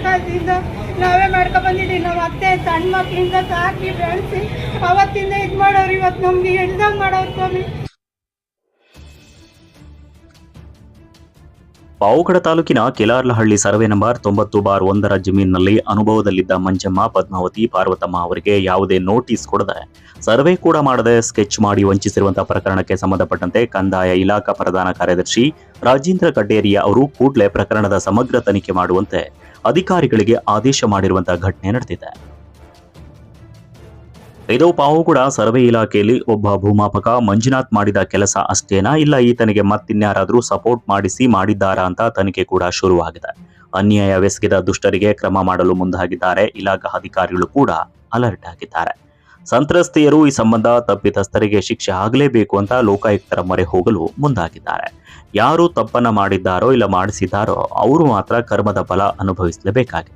ಕಾಲದಿಂದ ನಾವೇ ಮಾಡ್ಕೊ ಬಂದಿದ್ದೀವಿ. ನಾವು ಅತ್ತೆ ಸಣ್ಣ ಮಕ್ಕಳಿಂದ ಸಾಕಿ ಬೆಳೆಸಿ ಅವತ್ತಿಂದ ಇದು ಮಾಡೋರು, ಇವತ್ತು ನಮ್ಗೆ ಹೇಳ್ದಂಗೆ ಮಾಡೋರು ಸ್ವಾಮಿ. ಪಾವಗಡ ತಾಲೂಕಿನ ಕಿಲಾರ್ಲಹಳ್ಳಿ ಸರ್ವೆ ನಂಬರ್ 90/1 ಜಮೀನಿನಲ್ಲಿ ಅನುಭವದಲ್ಲಿದ್ದ ಮಂಜಮ್ಮ, ಪದ್ಮಾವತಿ, ಪಾರ್ವತಮ್ಮ ಅವರಿಗೆ ಯಾವುದೇ ನೋಟಿಸ್ ಕೊಡದೆ, ಸರ್ವೆ ಕೂಡ ಮಾಡದೆ ಸ್ಕೆಚ್ ಮಾಡಿ ವಂಚಿಸಿರುವಂತಹ ಪ್ರಕರಣಕ್ಕೆ ಸಂಬಂಧಪಟ್ಟಂತೆ ಕಂದಾಯ ಇಲಾಖಾ ಪ್ರಧಾನ ಕಾರ್ಯದರ್ಶಿ ರಾಜೇಂದ್ರ ಕಡ್ಡೇರಿಯ ಅವರು ಕೂಡಲೇ ಪ್ರಕರಣದ ಸಮಗ್ರ ತನಿಖೆ ಮಾಡುವಂತೆ ಅಧಿಕಾರಿಗಳಿಗೆ ಆದೇಶ ಮಾಡಿರುವಂತಹ ಘಟನೆ ನಡೆದಿದೆ. ಇದು ಪಾವಗಡ ಸರ್ವೆ ಇಲಾಖೆಯಲ್ಲಿ ಒಬ್ಬ ಭೂಮಾಪಕ ಮಂಜುನಾಥ್ ಮಾಡಿದ ಕೆಲಸ ಅಷ್ಟೇನಾ, ಇಲ್ಲ ಈತನಿಗೆ ಮತ್ತಿನ್ಯಾರಾದ್ರೂ ಸಪೋರ್ಟ್ ಮಾಡಿದ್ದಾರಾ ಅಂತ ತನಿಖೆ ಕೂಡ ಶುರುವಾಗಿದೆ. ಅನ್ಯಾಯವೆಸಗಿದ ದುಷ್ಟರಿಗೆ ಕ್ರಮ ಮಾಡಲು ಮುಂದಾಗಿದ್ದಾರೆ. ಇಲಾಖಾ ಅಧಿಕಾರಿಗಳು ಕೂಡ ಅಲರ್ಟ್ ಆಗಿದ್ದಾರೆ. ಸಂತ್ರಸ್ತೆಯರು ಈ ಸಂಬಂಧ ತಪ್ಪಿತಸ್ಥರಿಗೆ ಶಿಕ್ಷೆ ಆಗಲೇಬೇಕು ಅಂತ ಲೋಕಾಯುಕ್ತರ ಮೊರೆ ಹೋಗಲು ಮುಂದಾಗಿದ್ದಾರೆ. ಯಾರು ತಪ್ಪನ್ನ ಮಾಡಿದ್ದಾರೋ ಇಲ್ಲ ಮಾಡಿಸಿದ್ದಾರೋ ಅವರು ಮಾತ್ರ ಕರ್ಮದ ಫಲ ಅನುಭವಿಸಲೇಬೇಕಾಗಿದೆ.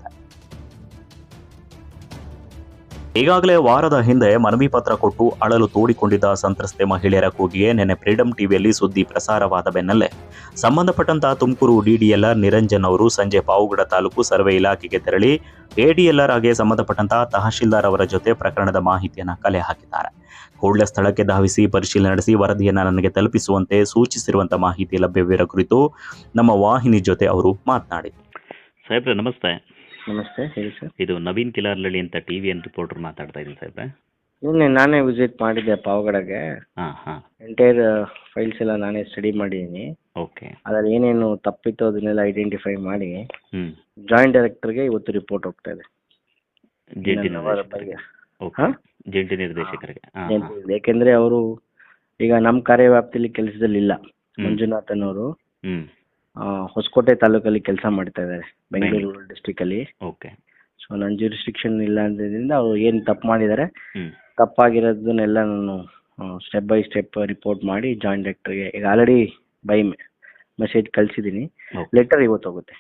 ಈಗಾಗಲೇ ವಾರದ ಹಿಂದೆ ಮನವಿ ಪತ್ರ ಕೊಟ್ಟು ಅಳಲು ತೋಡಿಕೊಂಡಿದ್ದ ಸಂತ್ರಸ್ತೆ ಮಹಿಳೆಯರ ಕೂಗಿಗೆ ನಿನ್ನೆ ಫ್ರೀಡಂ ಟಿವಿಯಲ್ಲಿ ಸುದ್ದಿ ಪ್ರಸಾರವಾದ ಬೆನ್ನಲ್ಲೇ ಸಂಬಂಧಪಟ್ಟಂತಹ ತುಮಕೂರು ಡಿಡಿಎಲ್ಆರ್ ನಿರಂಜನ್ ಅವರು ಸಂಜೆ ಪಾವಗಡ ತಾಲೂಕು ಸರ್ವೆ ಇಲಾಖೆಗೆ ತೆರಳಿ ಎಡಿಎಲ್ಆರ್ ಆಗಿ ಸಂಬಂಧಪಟ್ಟಂತಹ ತಹಶೀಲ್ದಾರ್ ಅವರ ಜೊತೆ ಪ್ರಕರಣದ ಮಾಹಿತಿಯನ್ನು ಕಲೆ ಹಾಕಿದ್ದಾರೆ. ಕೂಡಲೇ ಸ್ಥಳಕ್ಕೆ ಧಾವಿಸಿ ಪರಿಶೀಲನೆ ನಡೆಸಿ ವರದಿಯನ್ನು ನನಗೆ ತಲುಪಿಸುವಂತೆ ಸೂಚಿಸಿರುವಂತಹ ಮಾಹಿತಿ ಲಭ್ಯವಿರೋ ಕುರಿತು ನಮ್ಮ ವಾಹಿನಿ ಜೊತೆ ಅವರು ಮಾತನಾಡಿದರು. ಸಾಹೇಬ್ರೆ ನಮಸ್ತೆ. ನಮಸ್ತೆ, ಹೇಳಿ ಸರ್. ಇದು ನವೀನ್ ಕಿಲಾರ್ಲಹಳ್ಳಿ ಅಂತ TVN ರಿಪೋರ್ಟರ್ ಮಾತಾಡ್ತಾ ಇದ್ದೀನಿ ಸಾಹೇಬ್ರೆ. ನಿನ್ನೆ ನಾನೇ ವಿಸಿಟ್ ಮಾಡಿದ್ದೆ ಪಾವಗಡಗೆ. ಹಾಂ ಎಂಟೈರ್ ಫೈಲ್ಸ್ ಎಲ್ಲ ನಾನೇ ಸ್ಟಡಿ ಮಾಡಿದ್ದೀನಿ. ಓಕೆ. ಅದ್ರಲ್ಲಿ ಏನೇನು ತಪ್ಪಿತ್ತು ಅದನ್ನೆಲ್ಲ ಐಡೆಂಟಿಫೈ ಮಾಡಿ ಹ್ಞೂ ಜಾಯಿಂಟ್ ಡೈರೆಕ್ಟರ್ಗೆ ಇವತ್ತು ರಿಪೋರ್ಟ್ ಹೋಗ್ತಾ ಇದೆ. ಜಂಟಿ ಅವರ ನಿರ್ದೇಶಕರಿಗೆ. ಬಗ್ಗೆ ಓಕೆ. ಜಂಟಿ ನಿರ್ದೇಶಕರಿಗೆ. ಹಾಂ ಯಾಕೆಂದ್ರೆ ಅವರು ಈಗ ನಮ್ಮ ಕಾರ್ಯವ್ಯಾಪ್ತಿಯಲ್ಲಿ ಕೆಲಸದಲ್ಲಿಲ್ಲ. ಮಂಜುನಾಥ್ ಅನ್ನೋರು ಹ್ಞೂ ಹೊಸಕೋಟೆ ತಾಲೂಕಲ್ಲಿ ಕೆಲಸ ಮಾಡ್ತಾ ಇದ್ದಾರೆ, ಬೆಂಗಳೂರು ಡಿಸ್ಟ್ರಿಕ್ಟ್ ಅಲ್ಲಿ. ಓಕೆ. ಸೊ ನನ್ನ ಜ್ಯೂರಿಸ್ಡಿಕ್ಷನ್ ಇಲ್ಲ ಅಂದ್ರಿಂದ ಅವ್ರು ಏನು ತಪ್ಪು ಮಾಡಿದ್ದಾರೆ, ಹ್ಞೂ ತಪ್ಪಾಗಿರೋದನ್ನೆಲ್ಲ ನಾನು ಸ್ಟೆಪ್ ಬೈ ಸ್ಟೆಪ್ ರಿಪೋರ್ಟ್ ಮಾಡಿ ಜಾಯಿಂಟ್ ಡೈರೆಕ್ಟರ್ಗೆ ಈಗ ಆಲ್ರೆಡಿ ಬೈ ಮೆಸೇಜ್ ಕಳಿಸಿದ್ದೀನಿ. ಓಕೆ. ಲೆಟರ್ ಇವತ್ತು ಹೋಗುತ್ತೆ.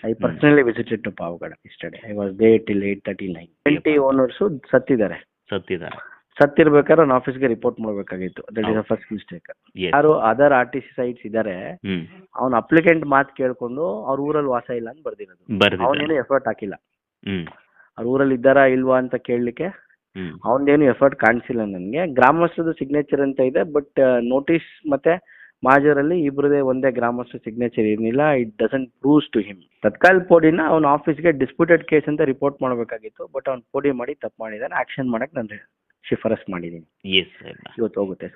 I personally visited to Pavagada yesterday. I was there till 8:39. 20 owners ಸತ್ತಿದ್ದಾರೆ. ಸತ್ತಿರ್ಬೇಕಾದ್ರೆ ನಾನು ಆಫೀಸ್ಗೆ ರಿಪೋರ್ಟ್ ಮಾಡಬೇಕಾಗಿತ್ತು. That is the first mistake. ಯಾರು ಅದರ್ RTC ಸೈಟ್ಸ್ ಇದ್ದಾರೆ, ಅವ್ನ ಅಪ್ಲಿಕೆಂಟ್ ಮಾತು ಕೇಳ್ಕೊಂಡು ಅವ್ರ ಊರಲ್ಲಿ ವಾಸ ಇಲ್ಲ ಅಂತ ಬರ್ದಿರೋದು. ಅವನೇನು ಎಫರ್ಟ್ ಹಾಕಿಲ್ಲ. ಅವ್ರ ಊರಲ್ಲಿ ಇದ್ದಾರಾ ಇಲ್ವಾ ಅಂತ ಕೇಳಲಿಕ್ಕೆ ಅವನದೇನು ಎಫರ್ಟ್ ಕಾಣಿಸಿಲ್ಲ ನನಗೆ. ಗ್ರಾಮಸ್ಥದ ಸಿಗ್ನೇಚರ್ ಅಂತ ಇದೆ, ಬಟ್ ನೋಟಿಸ್ ಮತ್ತೆ ಮಾಜರಲ್ಲಿ ಇಬ್ಬರದೇ ಒಂದೇ ಗ್ರಾಮಸ್ಥ ಸಿಗ್ನೇಚರ್ ಏನಿಲ್ಲ. It doesn't proves to him. Tatkal ಪೋಡಿನ ಅವ್ನ ಆಫೀಸ್ಗೆ ಡಿಸ್ಪ್ಯೂಟೆಡ್ ಕೇಸ್ ಅಂತ ರಿಪೋರ್ಟ್ ಮಾಡಬೇಕಾಗಿತ್ತು, ಬಟ್ ಅವ್ನು ಪೋಡಿ ಮಾಡಿ ತಪ್ಪು ಮಾಡಿದಾನೆ. ಆಕ್ಷನ್ ಮಾಡಕ್ಕೆ ನಾನು ಶಿಫಾರಸ್ ಮಾಡಿದ್ದೀನಿ. ಇವತ್ತು ಹೋಗುತ್ತೆ.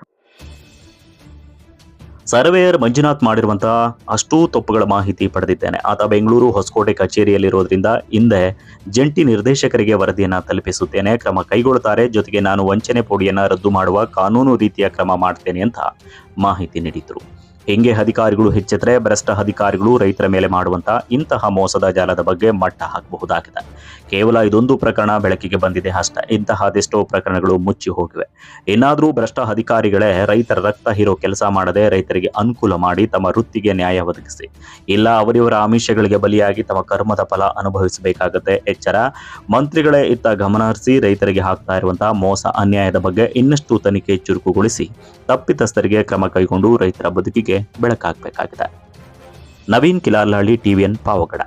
ಸರ್ವೇಯರ್ ಮಂಜುನಾಥ್ ಮಾಡಿರುವಂತಹ ಅಷ್ಟೂ ತಪ್ಪುಗಳ ಮಾಹಿತಿ ಪಡೆದಿದ್ದೇನೆ. ಆತ ಬೆಂಗಳೂರು ಹೊಸಕೋಟೆ ಕಚೇರಿಯಲ್ಲಿರೋದ್ರಿಂದ ಹಿಂದೆ ಜಂಟಿ ನಿರ್ದೇಶಕರಿಗೆ ವರದಿಯನ್ನ ತಲುಪಿಸುತ್ತೇನೆ, ಕ್ರಮ ಕೈಗೊಳ್ಳುತ್ತಾರೆ. ಜೊತೆಗೆ ನಾನು ವಂಚನೆ ಪೋಡಿಯನ್ನ ರದ್ದು ಮಾಡುವ ಕಾನೂನು ರೀತಿಯ ಕ್ರಮ ಮಾಡ್ತೇನೆ ಅಂತ ಮಾಹಿತಿ ನೀಡಿದ್ರು. ಹಿಂಗೆ ಅಧಿಕಾರಿಗಳು ಹೆಚ್ಚೆತ್ತರೆ ಭ್ರಷ್ಟ ಅಧಿಕಾರಿಗಳು ರೈತರ ಮೇಲೆ ಮಾಡುವಂತಹ ಇಂತಹ ಮೋಸದ ಜಾಲದ ಬಗ್ಗೆ ಮಟ್ಟ ಹಾಕಬಹುದಾಗಿದೆ. ಕೇವಲ ಇದೊಂದು ಪ್ರಕರಣ ಬೆಳಕಿಗೆ ಬಂದಿದೆ ಅಷ್ಟೇ. ಇಂತಹ ಅದೆಷ್ಟೋ ಪ್ರಕರಣಗಳು ಮುಚ್ಚಿ ಹೋಗಿವೆ. ಇನ್ನಾದರೂ ಭ್ರಷ್ಟ ಅಧಿಕಾರಿಗಳೇ ರೈತರ ರಕ್ತ ಹೀರೋ ಕೆಲಸ ಮಾಡದೆ ರೈತರಿಗೆ ಅನುಕೂಲ ಮಾಡಿ ತಮ್ಮ ವೃತ್ತಿಗೆ ನ್ಯಾಯ ಒದಗಿಸಿ, ಇಲ್ಲ ಅವರಿವರ ಆಮಿಷಗಳಿಗೆ ಬಲಿಯಾಗಿ ತಮ್ಮ ಕರ್ಮದ ಫಲ ಅನುಭವಿಸಬೇಕಾಗುತ್ತೆ. ಎಚ್ಚರ. ಮಂತ್ರಿಗಳೇ ಇತ್ತ ಗಮನ ಹರಿಸಿ ರೈತರಿಗೆ ಹಾಕ್ತಾ ಇರುವಂತಹ ಮೋಸ ಅನ್ಯಾಯದ ಬಗ್ಗೆ ಇನ್ನಷ್ಟು ತನಿಖೆ ಚುರುಕುಗೊಳಿಸಿ ತಪ್ಪಿತಸ್ಥರಿಗೆ ಕ್ರಮ ಕೈಗೊಂಡು ರೈತರ ಬದುಕಿಗೆ ಬೆಳಕಾಗಬೇಕಾಗಿದೆ. ನವೀನ್ ಕಿಲಾರ್ಲಹಳ್ಳಿ, TVN ಪಾವಗಡ.